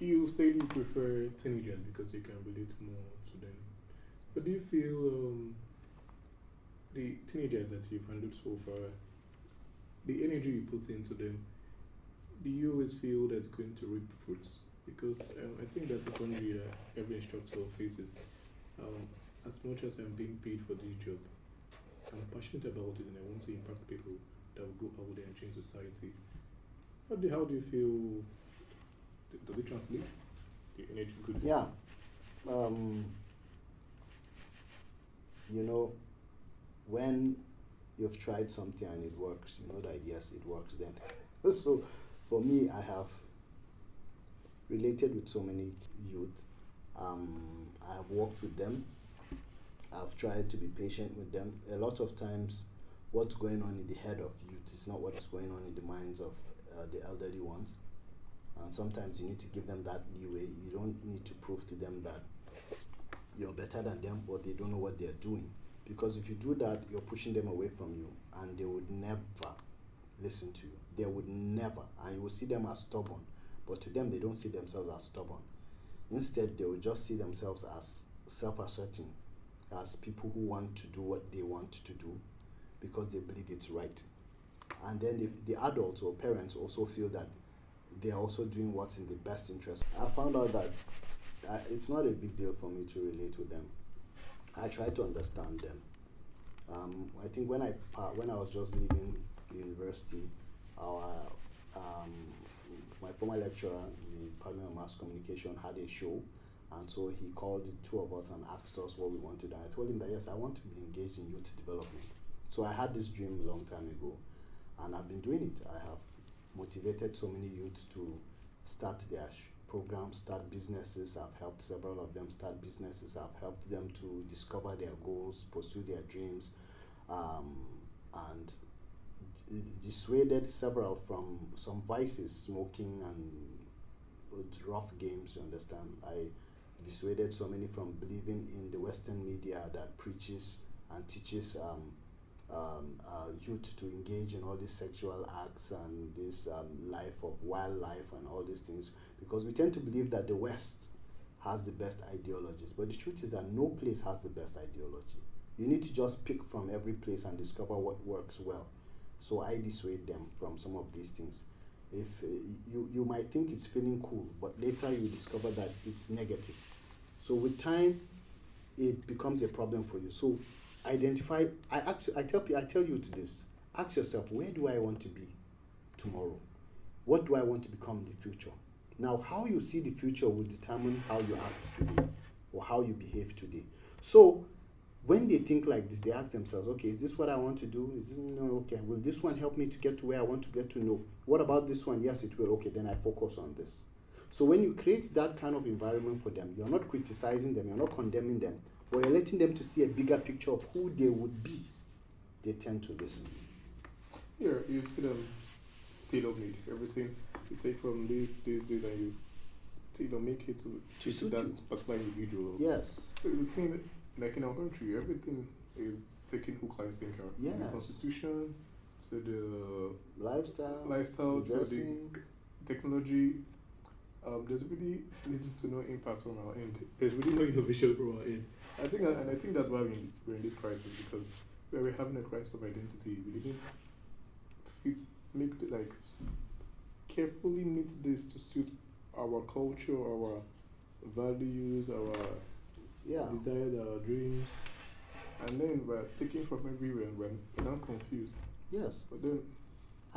you say you prefer teenagers because you can relate more to them. But do you feel the teenagers that you've handled so far, the energy you put into them, do you always feel that's going to reap fruits? Because I think that's a boundary that every instructor faces. as much as I'm being paid for this job, I'm passionate about it and I want to impact people that will go out there and change society. How do you feel? Does it translate? In a good way? Yeah. You know, when you've tried something and it works, you know that yes, it works then. So for me, I have related with so many youth. I have worked with them. I've tried to be patient with them. A lot of times, what's going on in the head of youth is not what is going on in the minds of the elderly ones. And sometimes you need to give them that leeway. You don't need to prove to them that you're better than them or they don't know what they're doing. Because if you do that, you're pushing them away from you and they would never listen to you. They would never. And you will see them as stubborn. But to them, they don't see themselves as stubborn. Instead, they will just see themselves as self-asserting, as people who want to do what they want to do because they believe it's right. And then the adults or parents also feel that they're also doing what's in the best interest. I found out that it's not a big deal for me to relate with them. I try to understand them. I think when I was just leaving the university, my former lecturer in the Department of Mass Communication had a show, and so he called the two of us and asked us what we wanted. And I told him that yes, I want to be engaged in youth development. So I had this dream a long time ago, and I've been doing it. I have motivated so many youths to start their programs, start businesses. I've helped several of them start businesses. I've helped them to discover their goals, pursue their dreams, and dissuaded several from some vices, smoking and rough games, you understand. I dissuaded so many from believing in the Western media that preaches and teaches youth to engage in all these sexual acts and this life of wildlife and all these things, because we tend to believe that the West has the best ideologies, but the truth is that no place has the best ideology. You need to just pick from every place and discover what works well. So I dissuade them from some of these things. If you might think it's feeling cool, but later you discover that it's negative. So with time, it becomes a problem for you. So identify. I tell you this. Ask yourself, where do I want to be tomorrow? What do I want to become in the future? Now, how you see the future will determine how you act today or how you behave today. So when they think like this, they ask themselves, okay, is this what I want to do? Is this, no, okay, will this one help me to get to where I want to get to? No. What about this one? Yes, it will. Okay, then I focus on this. So when you create that kind of environment for them, you're not criticizing them, you're not condemning them, but you're letting them to see a bigger picture of who they would be. They tend to listen. Yeah, you see them tailor-made. Everything you take from this, and you tailor-make it to suit that you. particular individual. Yes. So you think, like in our country, everything is taken hook, line, sinker. Yes. From the constitution to the Lifestyle, to dressing. the technology. There's really little to no impact from our end. There's really no innovation from our end. I think that's why we're in this crisis, because we're having a crisis of identity. We didn't carefully knit this to suit our culture, our values, our desires, our dreams, and then we're taking from everywhere and we're now confused. Yes. But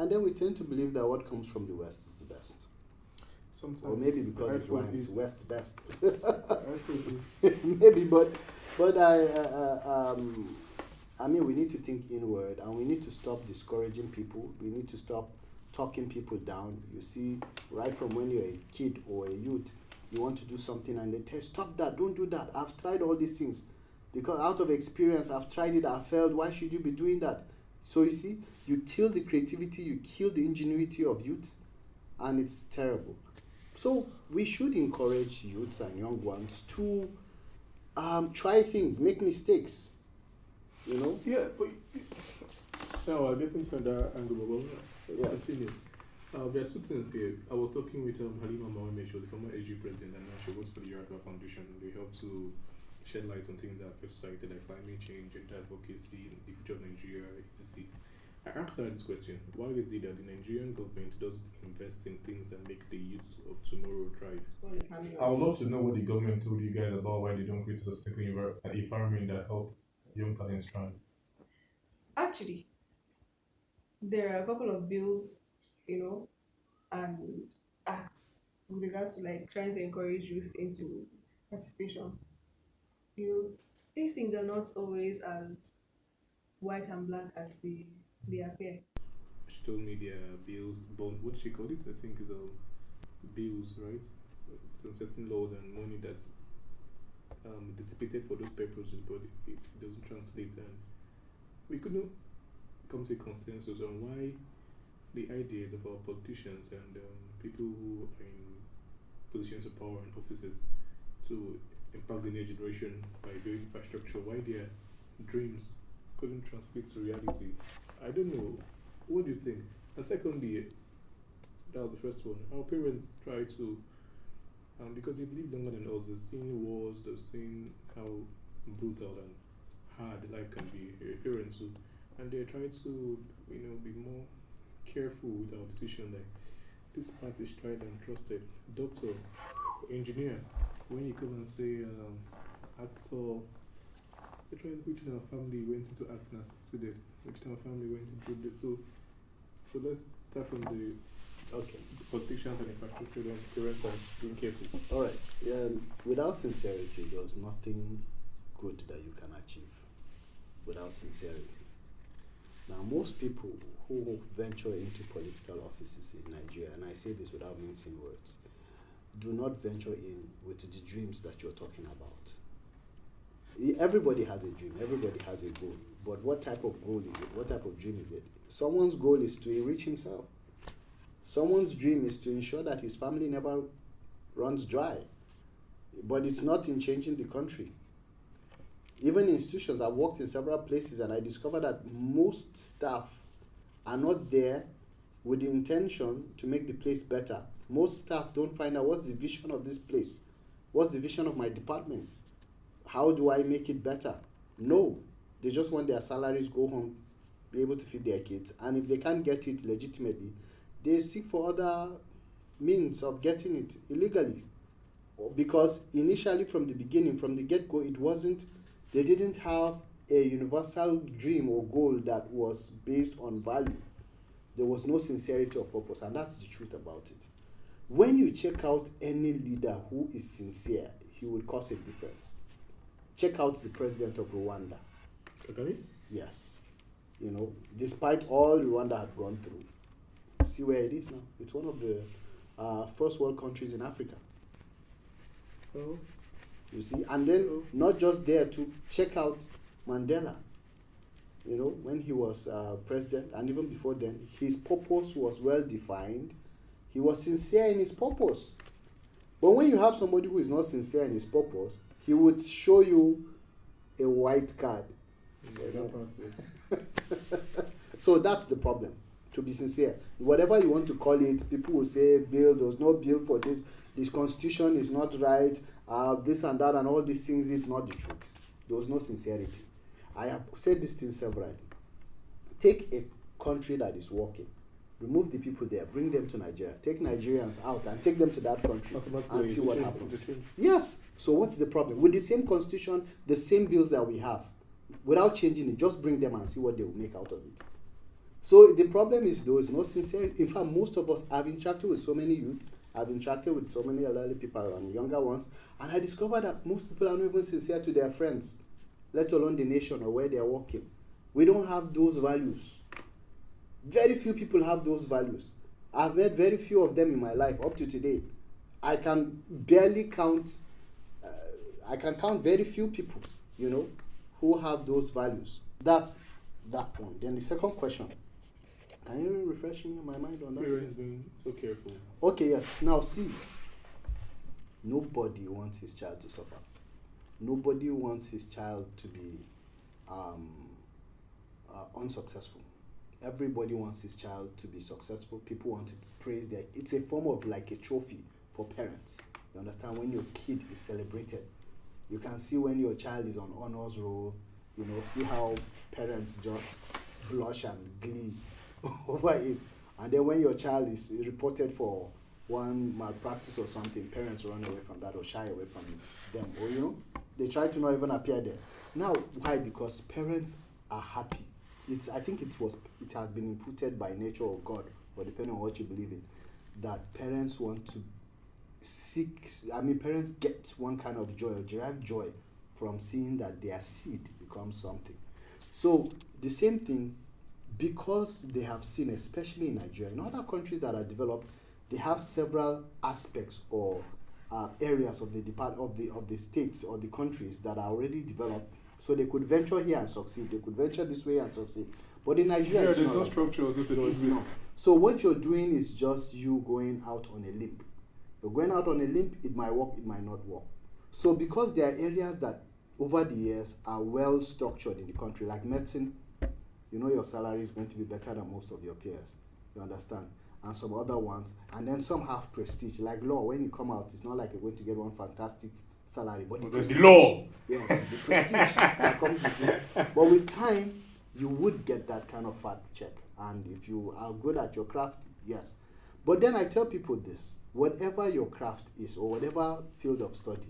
then we tend to believe that what comes from the West is the best. sometimes, Or maybe because it iPhone rhymes, is- West best. iPhone is- Maybe, but I mean, we need to think inward, and we need to stop discouraging people. We need to stop talking people down. You see, right from when you're a kid or a youth, you want to do something and they tell you, stop that, don't do that. I've tried all these things. Because out of experience, I've tried it, I've failed. Why should you be doing that? So you see, you kill the creativity, you kill the ingenuity of youth, and it's terrible. So we should encourage youths and young ones to try things, make mistakes, you know? Yeah, but now I'll get into that angle, but let's Yeah. continue. There are two things here. I was talking with Halima Madueke. She was the former AG president, and now she works for the Yoruba Foundation. They help to shed light on things that affect society, like climate change, gender advocacy, the future of Nigeria, etc. I asked her this question: why is it that the Nigerian government doesn't invest in things that make the youth of tomorrow thrive? I would love to know what the government told you guys about why they don't create a sustainable environment that help young talents thrive. Actually, there are a couple of bills, you know, and acts with regards to like trying to encourage youth into participation. These things are not always as white and black as they appear. She told me there are bills, bond, what she called it, I think is bills, right? Some certain laws and money that's dissipated for those purposes, but it doesn't translate. And we couldn't come to a consensus on why the ideas of our politicians and people who are in positions of power and offices to impact the new generation by building infrastructure, why their dreams couldn't translate to reality. I don't know. What do you think? And secondly, that was the first one. Our parents try to, because they believe longer than us, they've seen wars, they've seen how brutal and hard life can be. Parents too, and they try to, be more careful with our decision. Like this path is tried and trusted. Doctor, engineer, when you come and say actor, they try which in our family went into acting and succeeded, which in our family went into this. So let's start from the Okay. politicians and infrastructure and parents are being careful. All right. Without sincerity, there's nothing good that you can achieve. Without sincerity. Now, most people who venture into political offices in Nigeria, and I say this without mincing words, do not venture in with the dreams that you're talking about. Everybody has a dream, everybody has a goal, but what type of goal is it? What type of dream is it? Someone's goal is to enrich himself. Someone's dream is to ensure that his family never runs dry, but it's not in changing the country. Even institutions, I've worked in several places and I discovered that most staff are not there with the intention to make the place better. Most staff don't find out what's the vision of this place, what's the vision of my department, how do I make it better? No, they just want their salaries, go home, be able to feed their kids, and if they can't get it legitimately, they seek for other means of getting it illegally. Because initially, from the beginning, from the get-go, they didn't have a universal dream or goal that was based on value. There was no sincerity of purpose, and that's the truth about it. When you check out any leader who is sincere, he will cause a difference. Check out the president of Rwanda. Okay? Yes. Despite all Rwanda had gone through, see where it is now. It's one of the first world countries in Africa. Oh. You see, and then not just there, to check out Mandela. When he was president, and even before then, his purpose was well defined. He was sincere in his purpose. But when you have somebody who is not sincere in his purpose, he would show you a white card. So that's the problem. To be sincere, whatever you want to call it, people will say bill, there's no bill for this constitution is not right, this and that and all these things. It's not the truth. There was no sincerity. I have said this thing severally. Take a country that is working, remove the people there, bring them to Nigeria, take Nigerians out and take them to that country and see what happens. Yes. So what's the problem? With the same constitution, the same bills that we have, without changing it, just bring them and see what they will make out of it. So the problem is there is no sincerity. In fact, most of us have interacted with so many youth, I've interacted with so many elderly people and younger ones, and I discovered that most people are not even sincere to their friends, let alone the nation or where they are working. We don't have those values. Very few people have those values. I've met very few of them in my life up to today. I can barely count, I can count very few people, who have those values. That's that one. Then the second question. Can you refresh me on my mind on that? Parents being so careful. Okay, yes. Now see, nobody wants his child to suffer. Nobody wants his child to be unsuccessful. Everybody wants his child to be successful. People want to praise their. It's a form of like a trophy for parents. You understand? When your kid is celebrated, you can see when your child is on honors roll. See how parents just blush and glee over it. And then when your child is reported for one malpractice or something, parents run away from that or shy away from them, or they try to not even appear there. Now, why? Because parents are happy. I think it has been imputed by nature or God, or depending on what you believe in, that parents want to parents get one kind of joy or derive joy from seeing that their seed becomes something. So the same thing, because they have seen, especially in Nigeria, in other countries that are developed, they have several aspects or areas of the states or the countries that are already developed, so they could venture here and succeed. They could venture this way and succeed. But in Nigeria, there's no structure. No. So what you're doing is just you going out on a limb. You're going out on a limb. It might work. It might not work. So because there are areas that over the years are well structured in the country, like medicine, your salary is going to be better than most of your peers. You understand? And some other ones, and then some have prestige. Like law, when you come out, it's not like you're going to get one fantastic salary, but the law. Yes, the prestige that comes with it. But with time, you would get that kind of fat check. And if you are good at your craft, yes. But then I tell people this: whatever your craft is, or whatever field of study,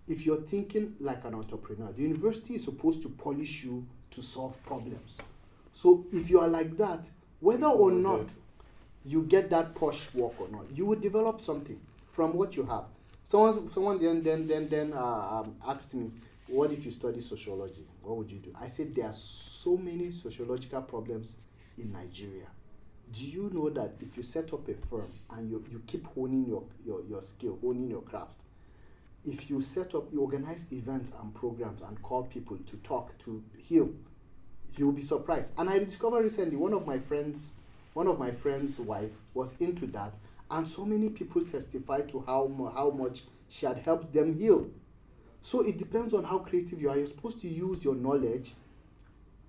if you're thinking like an entrepreneur, the university is supposed to polish you to solve problems. So if you are like that, whether or not you get that posh work or not, you will develop something from what you have. Someone then asked me, what if you study sociology? What would you do? I said, there are so many sociological problems in Nigeria. Do you know that if you set up a firm and you keep honing your skill, honing your craft, if you organize events and programs and call people to talk, to heal, you'll be surprised. And I discovered recently, one of my friends' wife was into that, and so many people testified to how much she had helped them heal. So it depends on how creative you are. You're supposed to use your knowledge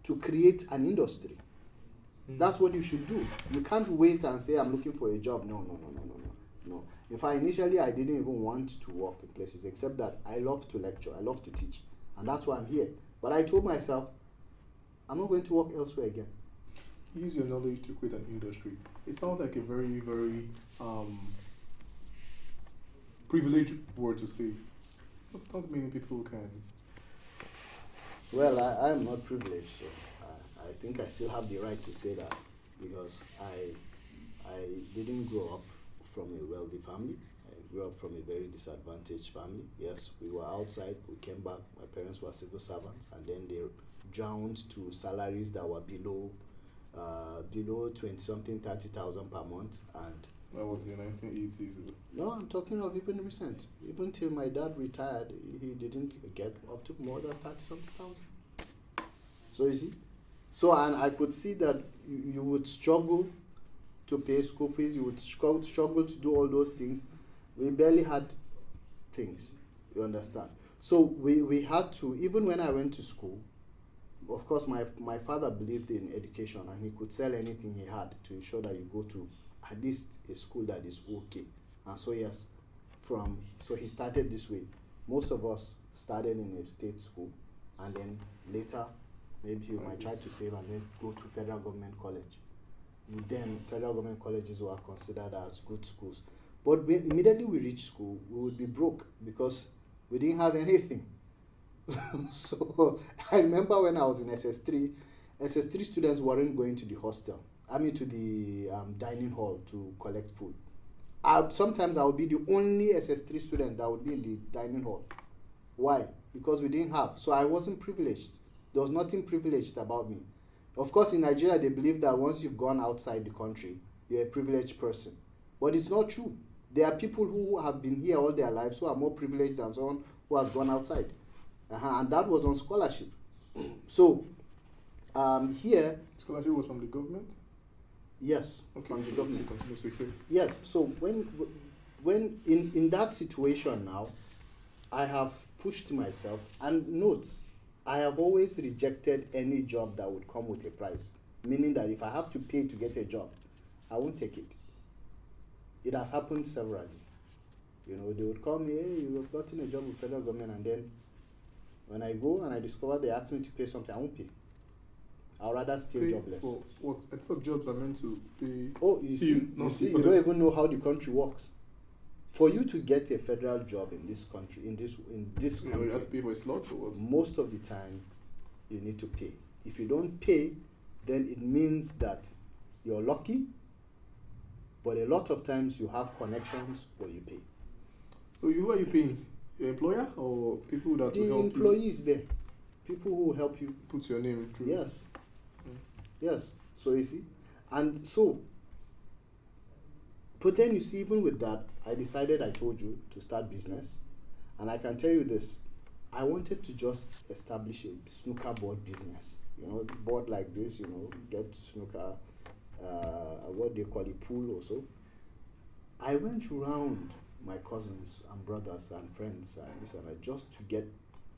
to create an industry. That's what you should do. You can't wait and say, I'm looking for a job. No. In fact, initially, I didn't even want to work in places, except that I love to lecture, I love to teach, and that's why I'm here. But I told myself, I'm not going to work elsewhere again. Use your knowledge to create an industry. It sounds like a very, very privileged word to say. Not many people can. Well, I am not privileged, so I think I still have the right to say that, because I didn't grow up from a wealthy family. I grew up from a very disadvantaged family. Yes, we were outside, we came back, my parents were civil servants, and then they drowned to salaries that were below 20-something, 30,000 per month. And that was the 1980s. No, I'm talking of even recent. Even till my dad retired, he didn't get up to more than 30-something thousand. So you see? So, and I could see that you would struggle to pay school fees, you would struggle to do all those things. We barely had things, you understand? So we had to, even when I went to school, of course my father believed in education, and he could sell anything he had to ensure that you go to at least a school that is okay. And so yes, so he started this way. Most of us started in a state school, and then later maybe you might try to save and then go to federal government college. Then federal government colleges were considered as good schools. But immediately we reached school, we would be broke because we didn't have anything. So I remember when I was in SS3 students weren't going to the hostel. To the dining hall to collect food. Sometimes I would be the only SS3 student that would be in the dining hall. Why? Because we didn't have. So I wasn't privileged. There was nothing privileged about me. Of course, in Nigeria, they believe that once you've gone outside the country, you're a privileged person. But it's not true. There are people who have been here all their lives who are more privileged than someone who has gone outside. And that was on scholarship. So, here... Scholarship was from the government? Yes, okay, from the government. Continue. Yes, so when in that situation now, I have pushed myself, and notes, I have always rejected any job that would come with a price. Meaning that if I have to pay to get a job, I won't take it. It has happened severally. They would call me, hey, you have gotten a job with federal government, and then when I go and I discover they ask me to pay something, I won't pay. I'd rather stay Pay jobless. for what? I thought jobs are meant to pay. Oh, you not see, for you don't them. even know how the country works. For you to get a federal job in this country, in this You know, you have to country, pay for slots or what? most of the time, you need to pay. If you don't pay, then it means that you're lucky. But a lot of times you have connections or you pay. So who are you paying? Your employer or people that will The help employees there, people who help you. you put your name through? Yes. Mm. Yes. So you see, and so. But then you see, even with that, I decided, I told you, to start business. And I can tell you this, I wanted to just establish a snooker board business. You know, board like this, you know, get snooker, what they call it, pool also. I went around my cousins and brothers and friends and this and that just to get,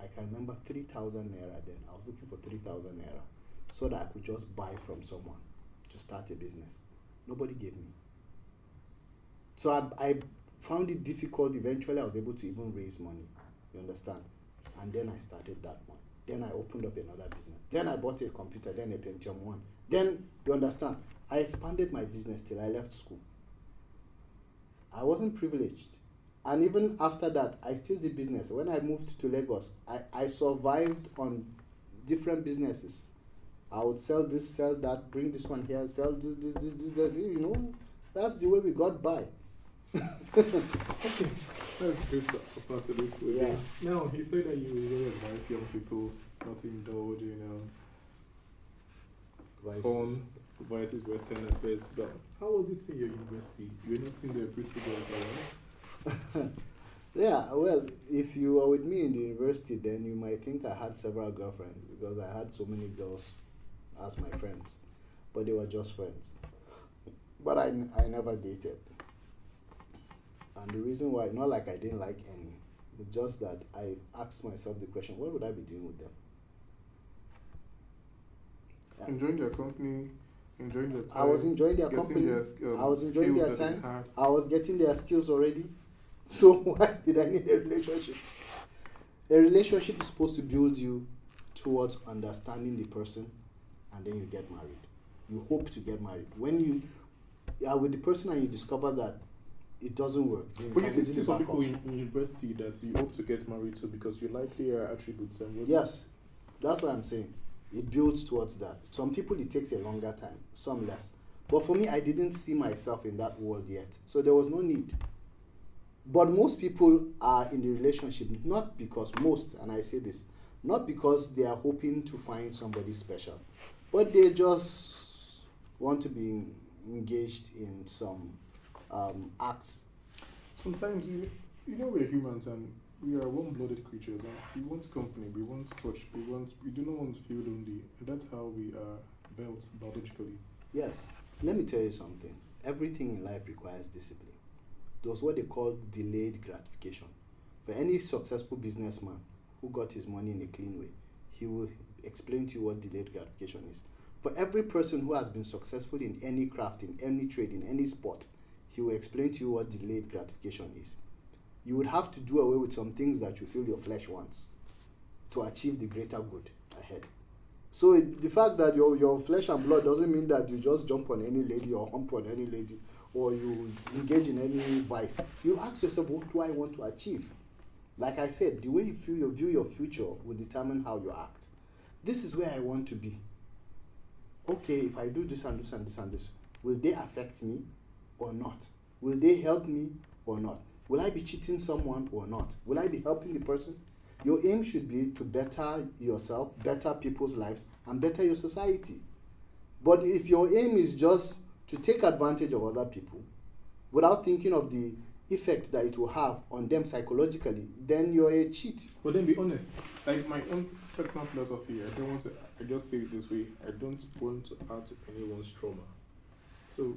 I can remember 3,000 naira then. I was looking for 3,000 naira so that I could just buy from someone to start a business. Nobody gave me. So I found it difficult. Eventually, I was able to even raise money. You understand? And then I started that one. Then I opened up another business. Then I bought a computer, then a Pentium 1. Then, you understand, I expanded my business till I left school. I wasn't privileged. And even after that, I still did business. When I moved to Lagos, I survived on different businesses. I would sell this, sell that, bring this one here, sell this, you know. That's the way we got by. Okay, that's good part of this. Yeah. Now, he said that you will advise young people not to indulge in Vices. vices, Western affairs. But how was it in your university? You were not seeing the pretty girls around? Yeah, well, if you were with me in the university, then you might think I had several girlfriends because I had so many girls as my friends, but they were just friends. But I never dated. And the reason why, not like I didn't like any, it's just that I asked myself the question, what would I be doing with them? Enjoying their company, enjoying their time. I was enjoying their getting company. their, I was enjoying skills their that they time. had. I was getting their skills already. So why did I need a relationship? A relationship is supposed to build you towards understanding the person, and then you get married. You hope to get married. When you are with the person and you discover that it doesn't work, then But you you can see easily some back people off. in university that you hope to get married to because you like their attributes and what. Yes, that's what I'm saying. It builds towards that. Some people it takes a longer time, some less. But for me, I didn't see myself in that world yet, so there was no need. But most people are in the relationship not because most, and I say this, not because they are hoping to find somebody special, but they just want to be engaged in some acts. Sometimes you know we're humans and we are warm-blooded creatures and we want company, we want touch, we do not want to feel lonely, and that's how we are built biologically. Yes, let me tell you something. Everything in life requires discipline. There's what they call delayed gratification. For any successful businessman who got his money in a clean way, he will explain to you what delayed gratification is. For every person who has been successful in any craft, in any trade, in any sport, he will explain to you what delayed gratification is. You would have to do away with some things that you feel your flesh wants to achieve the greater good ahead. So the fact that your flesh and blood doesn't mean that you just jump on any lady or hump on any lady or you engage in any vice. You ask yourself, what do I want to achieve? Like I said, the way you view your future will determine how you act. This is where I want to be. Okay, if I do this and this and this and this, will they affect me or not? Will they help me or not? Will I be cheating someone or not? Will I be helping the person? Your aim should be to better yourself, better people's lives, and better your society. But if your aim is just to take advantage of other people without thinking of the effect that it will have on them psychologically, then you're a cheat. But then be honest, like my own personal philosophy, I just say it this way, I don't want to add to anyone's trauma. So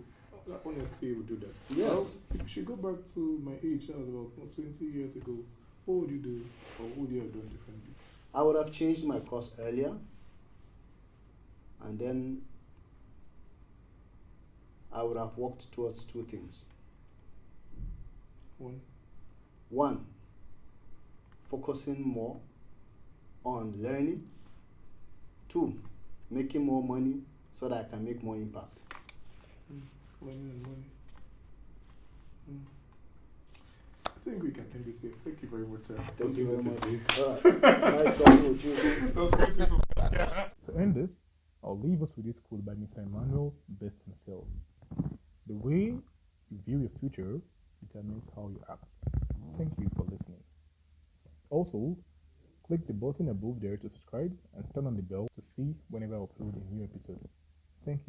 honesty will do that. Yes. Well, if you should go back to my age, that was about almost 20 years ago, what would you do or what would you have done differently? I would have changed my course earlier, and then I would have worked towards two things. One, focusing more on learning. Two, making more money so that I can make more impact. Money and money. I think we can end it here. Thank you very much, sir. Thank you very much. Today. All right. Nice talking with you. To end this, I'll leave us with this quote by Mr. Emmanuel Best himself. The way you view your future determines how you act. Thank you for listening. Also, click the button above there to subscribe and turn on the bell to see whenever I upload a new episode. Thank you.